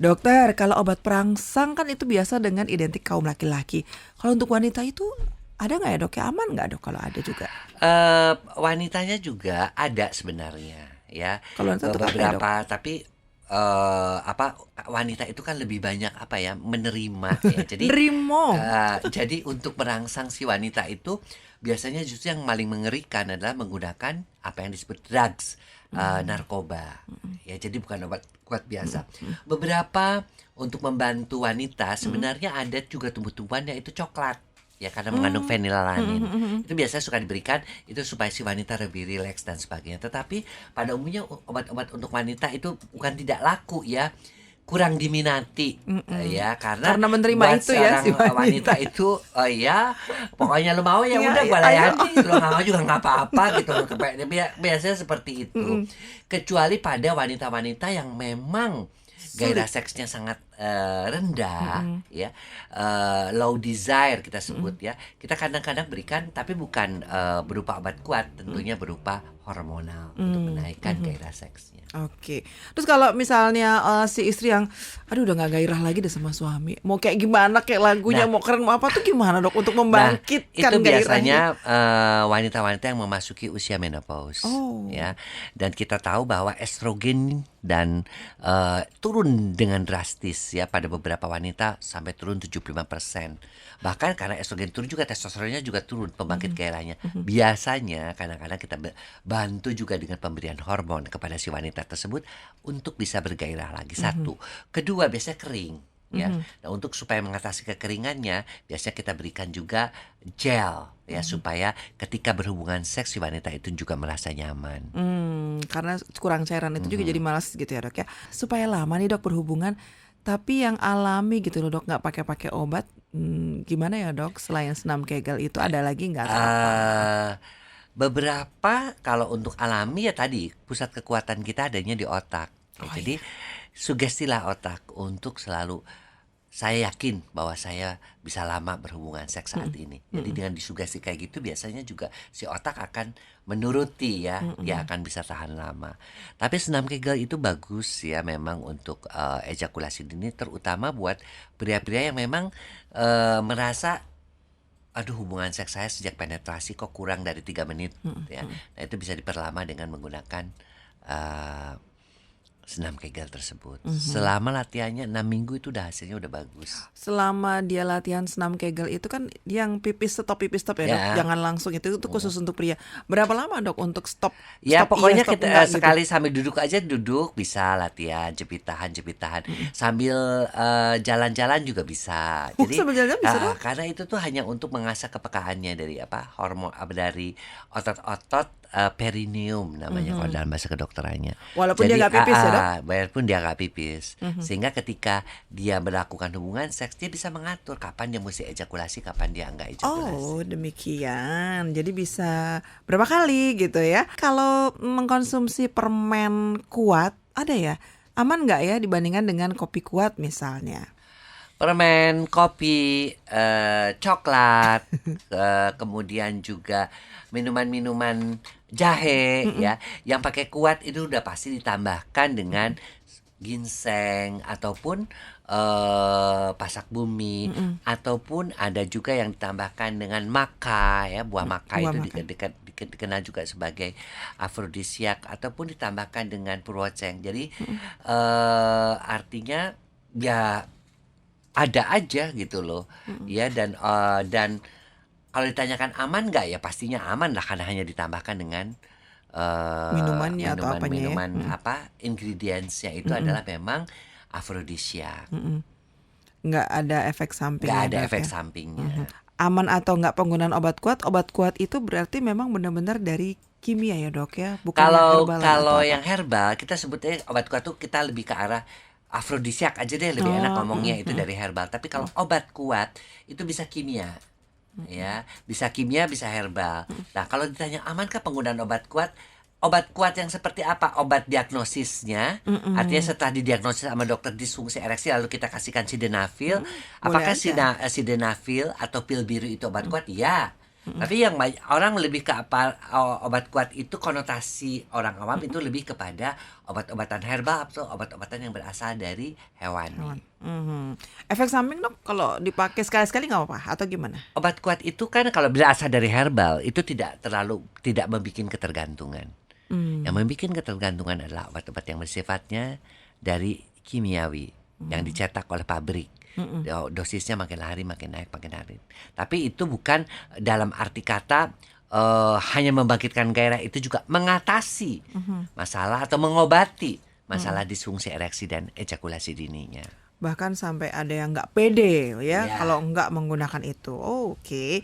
Dokter, kalau obat perangsang kan itu biasa dengan identik kaum laki-laki. Kalau untuk wanita itu ada nggak ya dok? Ya aman nggak dok kalau ada juga? Wanitanya juga ada sebenarnya ya. Kalau wanita itu apa ya dok? Beberapa tapi apa wanita itu kan lebih banyak apa ya menerima ya. Nerimo. Jadi untuk merangsang si wanita itu biasanya justru yang paling mengerikan adalah menggunakan apa yang disebut drugs, narkoba. Ya, jadi bukan obat kuat biasa. Beberapa untuk membantu wanita sebenarnya ada juga tumbuh-tumbuhan yaitu coklat. Ya karena mengandung fenilalanin. Itu biasanya suka diberikan itu supaya si wanita lebih rileks dan sebagainya. Tetapi pada umumnya obat-obat untuk wanita itu bukan tidak laku ya, kurang diminati ya Karena menerima buat itu ya si seorang wanita. wanita itu ya pokoknya lu mau ya Iya, udah iya, gua ayo. layani gitu, lo nggak mau juga nggak apa-apa gitu. Biasanya seperti itu. Kecuali pada wanita-wanita yang memang gairah seksnya sangat rendah ya, low desire kita sebut ya, kita kadang-kadang berikan tapi bukan berupa obat kuat, tentunya berupa hormonal untuk menaikkan gairah seksnya. Oke. Terus kalau misalnya si istri yang aduh udah nggak gairah lagi deh sama suami, mau kayak gimana, kayak lagunya Nah, mau keren mau apa tuh gimana dok untuk Nah, membangkitkan itu gairahnya? biasanya wanita-wanita yang memasuki usia menopause, Oh. ya. Dan kita tahu bahwa estrogen dan turun dengan drastis ya pada beberapa wanita sampai turun 75%. Bahkan karena estrogen turun juga testosteronnya juga turun, pembangkit gairahnya. Biasanya kadang-kadang kita bantu juga dengan pemberian hormon kepada si wanita tersebut untuk bisa bergairah lagi. Satu, kedua biasanya kering. Ya, nah untuk supaya mengatasi kekeringannya, biasanya kita berikan juga gel ya supaya ketika berhubungan seks si wanita itu juga merasa nyaman. Karena kurang cairan itu juga jadi malas gitu ya dok ya. Supaya lama nih dok berhubungan, tapi yang alami gitu loh dok, nggak pakai obat. Gimana ya dok? Selain senam Kegel itu ada lagi nggak atau apa? eh Beberapa kalau untuk alami ya tadi pusat kekuatan kita adanya di otak. Ya, Oh jadi iya. sugestilah otak untuk selalu saya yakin bahwa saya bisa lama berhubungan seks saat ini. Jadi dengan disugesti kayak gitu biasanya juga si otak akan menuruti ya, dia akan bisa tahan lama. Tapi senam Kegel itu bagus ya memang untuk ejakulasi dini, terutama buat pria-pria yang memang merasa aduh hubungan seks saya sejak penetrasi kok kurang dari 3 menit ya. Nah itu bisa diperlama dengan menggunakan eh, senam Kegel tersebut. Selama latihannya 6 minggu itu udah hasilnya udah bagus. Selama dia latihan senam Kegel itu kan yang pipis stop ya dok, Ya, jangan langsung itu khusus untuk pria. Berapa lama dok untuk stop ya stop iya pokoknya stop kita enggak gitu? sekali sambil duduk aja duduk bisa latihan jepit tahan sambil jalan-jalan juga bisa. Oh Jadi sambil jalan bisa dok? karena itu tuh hanya untuk mengasah kepekaannya dari apa hormon dari otot-otot perineum namanya kalau dalam bahasa kedokterannya. Walaupun dia Jadi nggak pipis ya dok? walaupun dia nggak pipis, sehingga ketika dia melakukan hubungan seks dia bisa mengatur kapan dia mesti ejakulasi, kapan dia nggak Oh, ejakulasi. demikian. Jadi bisa berapa kali gitu ya. Kalau mengkonsumsi permen kuat, ada ya? Aman nggak ya dibandingkan dengan kopi kuat misalnya? Permen, kopi, coklat, kemudian juga minuman-minuman jahe ya, yang pakai kuat itu udah pasti ditambahkan dengan ginseng ataupun pasak bumi, ataupun ada juga yang ditambahkan dengan maka ya, buah maka Buah itu makan. dikenal juga sebagai afrodisiak ataupun ditambahkan dengan purwoceng. Jadi artinya ya ada aja gitu loh ya, dan kalau ditanyakan aman nggak ya pastinya aman lah karena hanya ditambahkan dengan Minumannya atau apanya ya? minuman apa ingredientsnya itu adalah memang afrodisiak, Nggak ada efek samping nggak ya ada dok efek ya? sampingnya. Aman atau nggak penggunaan obat kuat? Obat kuat itu berarti memang benar-benar dari kimia ya dok ya? Bukan yang Kalau herbalan atau kalau apa? yang herbal kita sebutnya obat kuat tuh kita lebih ke arah afrodisiak aja deh, lebih enak Oh, ngomongnya itu dari herbal. Tapi kalau obat kuat itu bisa kimia. Ya, bisa kimia, bisa herbal. Nah, kalau ditanya amankah penggunaan obat kuat? Obat kuat yang seperti apa? Obat diagnosisnya, artinya setelah didiagnosis sama dokter disfungsi ereksi lalu kita kasihkan sildenafil. boleh Apakah aja. sildenafil atau pil biru itu obat kuat? Ya. Tapi yang orang lebih ke apa, obat kuat itu konotasi orang awam itu lebih kepada obat-obatan herbal atau obat-obatan yang berasal dari hewani. Mhm. Efek samping dok kalau dipakai sekali-sekali nggak apa-apa atau gimana? Obat kuat itu kan kalau berasal dari herbal itu tidak membuat ketergantungan. Yang membuat ketergantungan adalah obat-obat yang bersifatnya dari kimiawi yang dicetak oleh pabrik. Dosisnya makin hari makin naik makin hari. Tapi itu bukan dalam arti kata hanya membangkitkan gairah, itu juga mengatasi masalah atau mengobati masalah disfungsi ereksi dan ejakulasi dininya. Bahkan sampai ada yang nggak pede ya Ya. kalau nggak menggunakan itu. Oke.